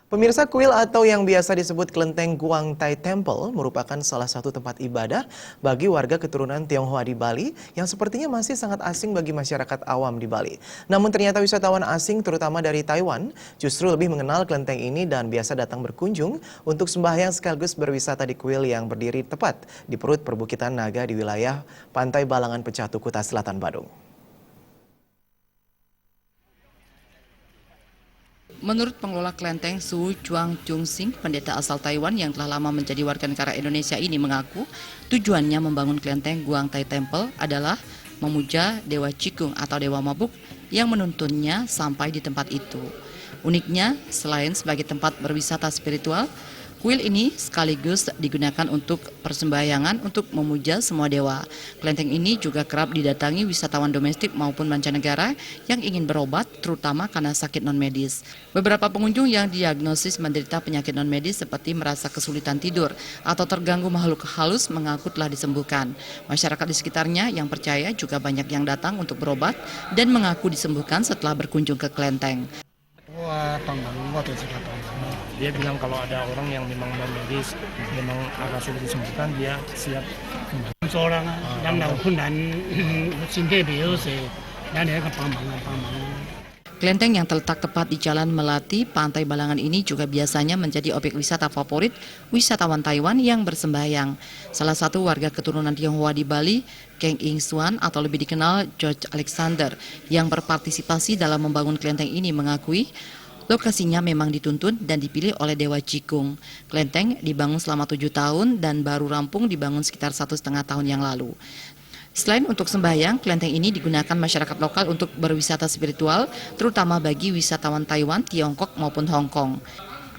Pemirsa, kuil atau yang biasa disebut kelenteng Guang Tai Temple merupakan salah satu tempat ibadah bagi warga keturunan Tionghoa di Bali yang sepertinya masih sangat asing bagi masyarakat awam di Bali. Namun ternyata wisatawan asing terutama dari Taiwan justru lebih mengenal kelenteng ini dan biasa datang berkunjung untuk sembahyang sekaligus berwisata di kuil yang berdiri tepat di perut perbukitan naga di wilayah Pantai Balangan Pecatu, Kuta Selatan, Badung. Menurut pengelola kelenteng Su Chuang Chung Sing, pendeta asal Taiwan yang telah lama menjadi warga negara Indonesia ini mengaku tujuannya membangun kelenteng Guang Tai Temple adalah memuja Dewa Cikung atau Dewa Mabuk yang menuntunnya sampai di tempat itu. Uniknya, selain sebagai tempat berwisata spiritual, kuil ini sekaligus digunakan untuk persembahyangan untuk memuja semua dewa. Kelenteng ini juga kerap didatangi wisatawan domestik maupun mancanegara yang ingin berobat, terutama karena sakit non-medis. Beberapa pengunjung yang diagnosis menderita penyakit non-medis seperti merasa kesulitan tidur atau terganggu makhluk halus mengaku telah disembuhkan. Masyarakat di sekitarnya yang percaya juga banyak yang datang untuk berobat dan mengaku disembuhkan setelah berkunjung ke kelenteng. Dia bilang kalau ada orang yang memang non-medis, memang agak sulit disembuhkan, dia siap. Seorang yang melakukan Kelenteng yang terletak tepat di Jalan Melati, Pantai Balangan ini juga biasanya menjadi objek wisata favorit wisatawan Taiwan yang bersembahyang. Salah satu warga keturunan Tionghoa di Bali, Keng Ing Suan atau lebih dikenal George Alexander, yang berpartisipasi dalam membangun kelenteng ini mengakui lokasinya memang dituntun dan dipilih oleh Dewa Cikung. Kelenteng dibangun selama 7 tahun dan baru rampung dibangun sekitar 1,5 tahun yang lalu. Selain untuk sembahyang, kelenteng ini digunakan masyarakat lokal untuk berwisata spiritual, terutama bagi wisatawan Taiwan, Tiongkok maupun Hong Kong.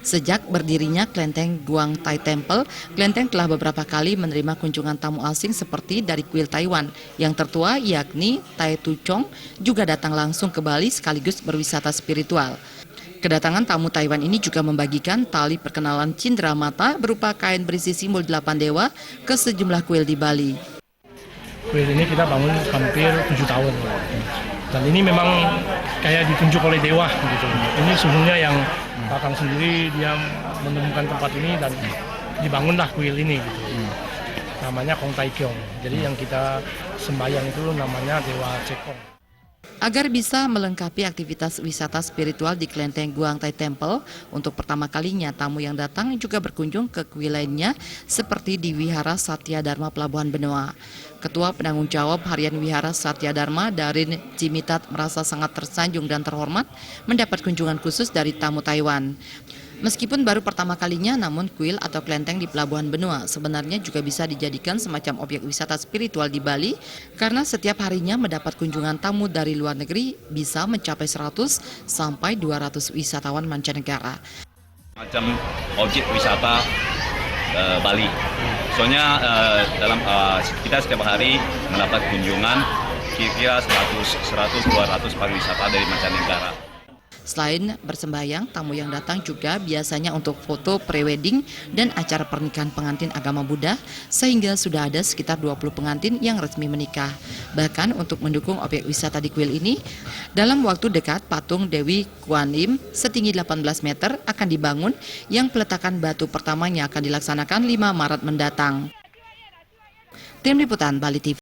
Sejak berdirinya kelenteng Guang Tai Temple, kelenteng telah beberapa kali menerima kunjungan tamu asing seperti dari kuil Taiwan. Yang tertua yakni Tai Tu Chong juga datang langsung ke Bali sekaligus berwisata spiritual. Kedatangan tamu Taiwan ini juga membagikan tali perkenalan cindera mata berupa kain berisi simbol 8 dewa ke sejumlah kuil di Bali. Kuil ini kita bangun hampir 7 tahun. Dan ini memang kayak ditunjuk oleh dewa gitu. Ini sungguhnya yang Kakang sendiri dia menemukan tempat ini dan dibangunlah kuil ini gitu. Namanya Kong Tai Kiong. Jadi yang kita sembahyang itu namanya Dewa Cekong. Agar bisa melengkapi aktivitas wisata spiritual di kelenteng Guang Tai Temple, untuk pertama kalinya tamu yang datang juga berkunjung ke kuil lainnya seperti di Wihara Satya Dharma Pelabuhan Benoa. Ketua Penanggung Jawab Harian Wihara Satya Dharma, Darin Cimitat, merasa sangat tersanjung dan terhormat mendapat kunjungan khusus dari tamu Taiwan. Meskipun baru pertama kalinya, namun kuil atau kelenteng di Pelabuhan Benoa sebenarnya juga bisa dijadikan semacam objek wisata spiritual di Bali karena setiap harinya mendapat kunjungan tamu dari luar negeri bisa mencapai 100 sampai 200 wisatawan mancanegara. Macam objek wisata Bali. Soalnya kita setiap hari mendapat kunjungan kira-kira 100-200 pariwisata dari mancanegara. Selain bersembahyang, tamu yang datang juga biasanya untuk foto prewedding dan acara pernikahan pengantin agama Buddha, sehingga sudah ada sekitar 20 pengantin yang resmi menikah. Bahkan untuk mendukung objek wisata di kuil ini, dalam waktu dekat patung Dewi Kuan Im setinggi 18 meter akan dibangun yang peletakan batu pertamanya akan dilaksanakan 5 Maret mendatang. Tim Liputan Bali TV.